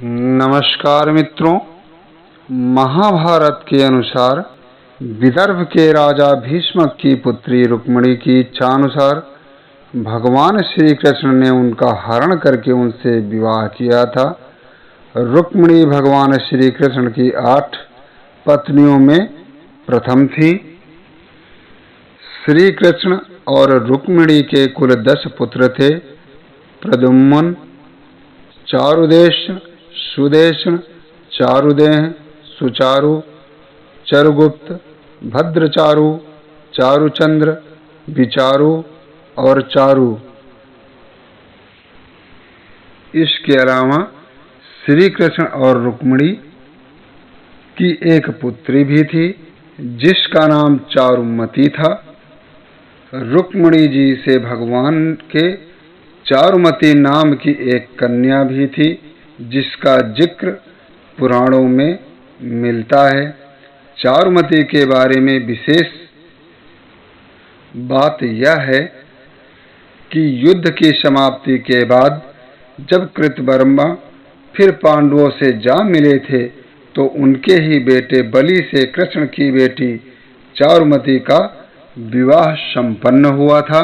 नमस्कार मित्रों, महाभारत के अनुसार विदर्भ के राजा भीष्मक की पुत्री रुक्मिणी की इच्छानुसार भगवान श्री कृष्ण ने उनका हरण करके उनसे विवाह किया था। रुक्मिणी भगवान श्री कृष्ण की 8 पत्नियों में प्रथम थी। श्री कृष्ण और रुक्मिणी के कुल 10 पुत्र थे। प्रद्युम्न, चारुदेश, सुदेशन, चारुदेह, सुचारु, चरुगुप्त, भद्रचारु, चारुचंद्र, विचारु और चारु। इसके अलावा श्री कृष्ण और रुक्मिणी की एक पुत्री भी थी जिसका नाम चारुमती था। रुक्मिणी जी से भगवान के चारुमती नाम की एक कन्या भी थी जिसका जिक्र पुराणों में मिलता है। चारुमती के बारे में विशेष बात यह है कि युद्ध की समाप्ति के बाद जब कृतवर्मा फिर पांडवों से जा मिले थे तो उनके ही बेटे बलि से कृष्ण की बेटी चारुमती का विवाह संपन्न हुआ था।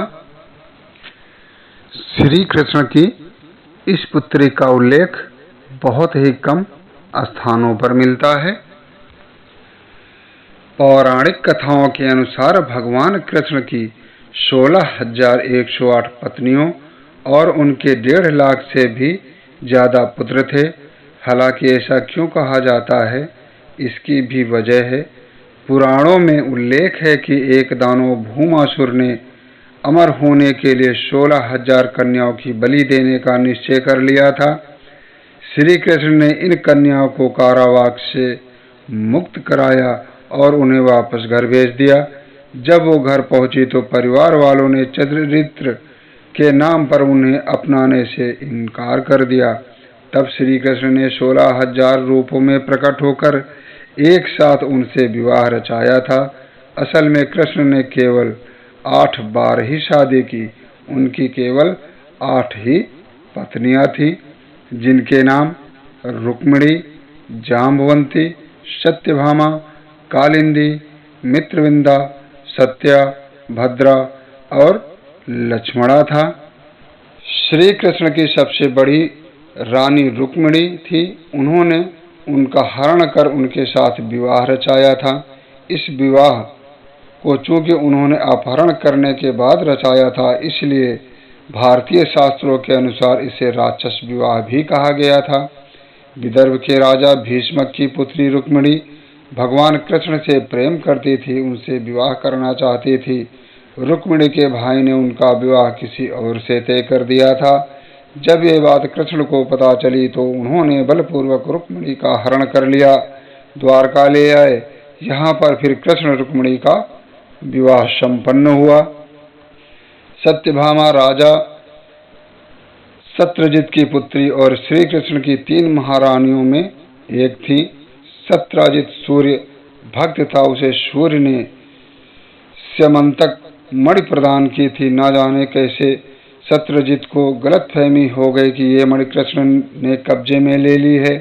श्री कृष्ण की इस पुत्री का उल्लेख बहुत ही कम स्थानों पर मिलता है। पौराणिक कथाओं के अनुसार भगवान कृष्ण की 16,108 पत्नियों और उनके 1.5 लाख से भी ज्यादा पुत्र थे। हालांकि ऐसा क्यों कहा जाता है, इसकी भी वजह है। पुराणों में उल्लेख है कि एक दानव भूमासुर ने अमर होने के लिए 16,000 कन्याओं की बलि देने का निश्चय कर लिया था। श्री कृष्ण ने इन कन्याओं को कारावास से मुक्त कराया और उन्हें वापस घर भेज दिया। जब वो घर पहुंची तो परिवार वालों ने चरित्र के नाम पर उन्हें अपनाने से इनकार कर दिया। तब श्री कृष्ण ने 16,000 रूपों में प्रकट होकर एक साथ उनसे विवाह रचाया था। असल में कृष्ण ने केवल 8 बार ही शादी की। उनकी केवल 8 ही पत्नियां थीं जिनके नाम रुक्मिणी, जाम्बवंती, सत्यभामा, कालिंदी, मित्रविंदा, सत्या, भद्रा और लक्ष्मणा था। श्री कृष्ण की सबसे बड़ी रानी रुक्मिणी थी। उन्होंने उनका हरण कर उनके साथ विवाह रचाया था। इस विवाह को चूंकि उन्होंने अपहरण करने के बाद रचाया था, इसलिए भारतीय शास्त्रों के अनुसार इसे राक्षस विवाह भी कहा गया था। विदर्भ के राजा भीष्मक की पुत्री रुक्मिणी भगवान कृष्ण से प्रेम करती थी, उनसे विवाह करना चाहती थी। रुक्मिणी के भाई ने उनका विवाह किसी और से तय कर दिया था। जब ये बात कृष्ण को पता चली तो उन्होंने बलपूर्वक रुक्मिणी का हरण कर लिया, द्वारका ले आए। यहाँ पर फिर कृष्ण रुक्मिणी का विवाह संपन्न हुआ। सत्यभामा राजा सत्यजित की पुत्री और श्री कृष्ण की 3 महारानियों में एक थी। सत्यजित सूर्य भक्त था। उसे सूर्य ने स्यमंतक मणि प्रदान की थी। न जाने कैसे सत्यजित को गलतफहमी हो गई कि ये मणि कृष्ण ने कब्जे में ले ली है,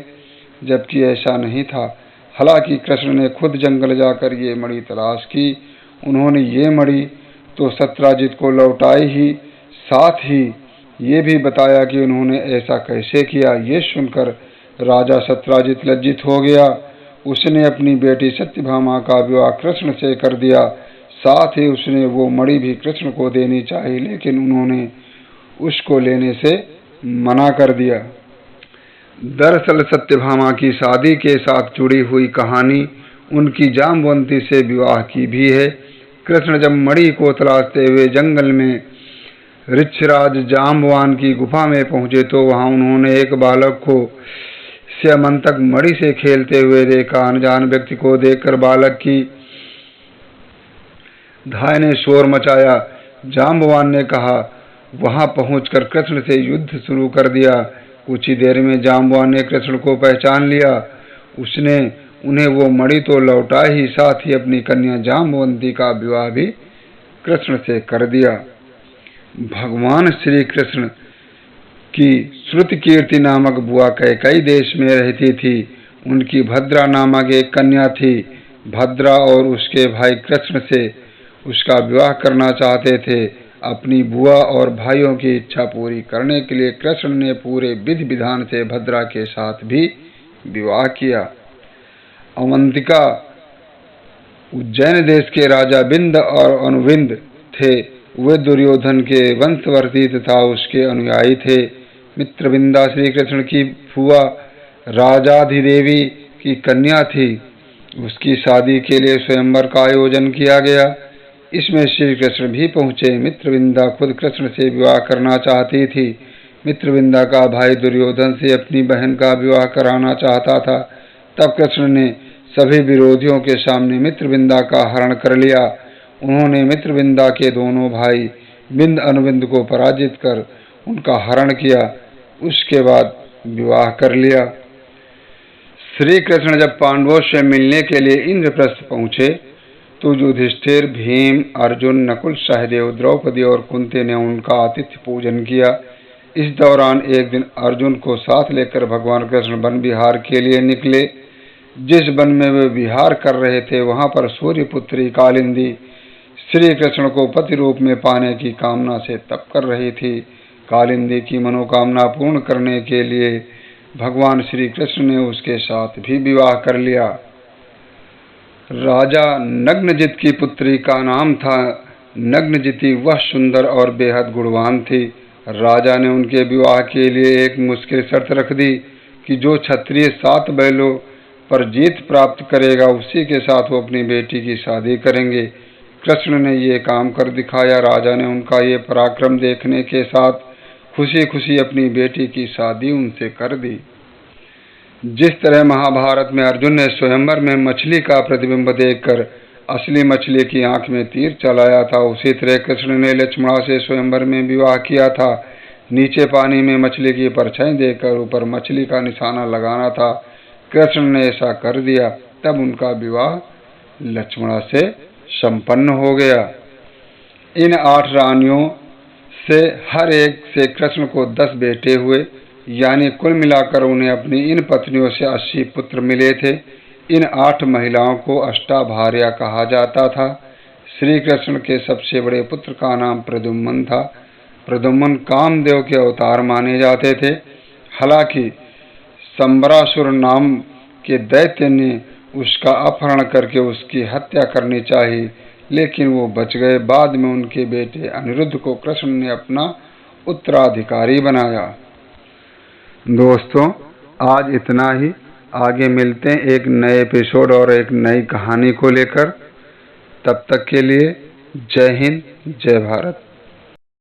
जबकि ऐसा नहीं था। हालांकि कृष्ण ने खुद जंगल जाकर ये मणि तलाश की। उन्होंने ये मणि तो सत्यजित को लौटाई ही, साथ ही ये भी बताया कि उन्होंने ऐसा कैसे किया। ये सुनकर राजा सत्यजित लज्जित हो गया। उसने अपनी बेटी सत्यभामा का विवाह कृष्ण से कर दिया। साथ ही उसने वो मणि भी कृष्ण को देनी चाहिए, लेकिन उन्होंने उसको लेने से मना कर दिया। दरअसल सत्यभामा की शादी के साथ जुड़ी हुई कहानी उनकी जाम्बवंती से विवाह की भी है। कृष्ण जब मणि को तलाशते हुए जंगल में ऋक्षराज जाम्बवान की गुफा में पहुंचे तो वहां उन्होंने एक बालक को स्यमंतक मणि से खेलते हुए देखा। अनजान व्यक्ति को देखकर बालक की धाय ने शोर मचाया। जाम्बवान ने कहा वहां पहुंचकर कृष्ण से युद्ध शुरू कर दिया। कुछ ही देर में जाम्बवान ने कृष्ण को पहचान लिया। उसने उन्हें वो मणि तो लौटा ही, साथ ही अपनी कन्या जाम्बवंती का विवाह भी कृष्ण से कर दिया। भगवान श्री कृष्ण की श्रुति कीर्ति नामक बुआ कैकेयी देश में रहती थी। उनकी भद्रा नामक एक कन्या थी। भद्रा और उसके भाई कृष्ण से उसका विवाह करना चाहते थे। अपनी बुआ और भाइयों की इच्छा पूरी करने के लिए कृष्ण ने पूरे विधि विधान से भद्रा के साथ भी विवाह किया। अवंतिका उज्जैन देश के राजा बिंद और अनुविंद थे। वे दुर्योधन के वंशवर्ती तथा उसके अनुयायी थे। मित्रविंदा श्री कृष्ण की फुआ राजाधिदेवी की कन्या थी। उसकी शादी के लिए स्वयंवर का आयोजन किया गया। इसमें श्री कृष्ण भी पहुंचे। मित्रविंदा खुद कृष्ण से विवाह करना चाहती थी। मित्रविंदा का भाई दुर्योधन से अपनी बहन का विवाह कराना चाहता था। तब कृष्ण ने सभी विरोधियों के सामने मित्रविंदा का हरण कर लिया। उन्होंने मित्रविंदा के दोनों भाई बिंद अनुविंद को पराजित कर उनका हरण किया। उसके बाद विवाह कर लिया। श्री कृष्ण जब पांडवों से मिलने के लिए इंद्रप्रस्थ पहुंचे तो युधिष्ठिर, भीम, अर्जुन, नकुल, सहदेव, द्रौपदी और कुंती ने उनका आतिथ्य पूजन किया। इस दौरान एक दिन अर्जुन को साथ लेकर भगवान कृष्ण वन विहार के लिए निकले। जिस वन में वे विहार कर रहे थे वहां पर सूर्यपुत्री कालिंदी श्री कृष्ण को पति रूप में पाने की कामना से तप कर रही थी। कालिंदी की मनोकामना पूर्ण करने के लिए भगवान श्री कृष्ण ने उसके साथ भी विवाह कर लिया। राजा नग्नजित की पुत्री का नाम था नग्नजिती। वह सुंदर और बेहद गुणवान थी। राजा ने उनके विवाह के लिए एक मुश्किल शर्त रख दी कि जो क्षत्रिय 7 बैलों पर जीत प्राप्त करेगा उसी के साथ वो अपनी बेटी की शादी करेंगे। कृष्ण ने ये काम कर दिखाया। राजा ने उनका ये पराक्रम देखने के साथ खुशी खुशी अपनी बेटी की शादी उनसे कर दी। जिस तरह महाभारत में अर्जुन ने स्वयंवर में मछली का प्रतिबिंब देखकर असली मछली की आंख में तीर चलाया था, उसी तरह कृष्ण ने लक्ष्मणा से स्वयंवर में विवाह किया था। नीचे पानी में मछली की परछाई देकर ऊपर मछली का निशाना लगाना था। कृष्ण ने ऐसा कर दिया। तब उनका विवाह लक्ष्मणा से संपन्न हो गया। इन 8 रानियों से हर एक से कृष्ण को 10 बेटे हुए, यानी कुल मिलाकर उन्हें अपनी इन पत्नियों से 80 पुत्र मिले थे। इन 8 महिलाओं को अष्टाभार्या कहा जाता था। श्री कृष्ण के सबसे बड़े पुत्र का नाम प्रद्युम्न था। प्रद्युम्न कामदेव के अवतार माने जाते थे। हालांकि संबरासुर नाम के दैत्य ने उसका अपहरण करके उसकी हत्या करनी चाहिए, लेकिन वो बच गए। बाद में उनके बेटे अनिरुद्ध को कृष्ण ने अपना उत्तराधिकारी बनाया। दोस्तों, आज इतना ही। आगे मिलते हैं एक नए एपिसोड और एक नई कहानी को लेकर। तब तक के लिए जय हिंद, जय भारत।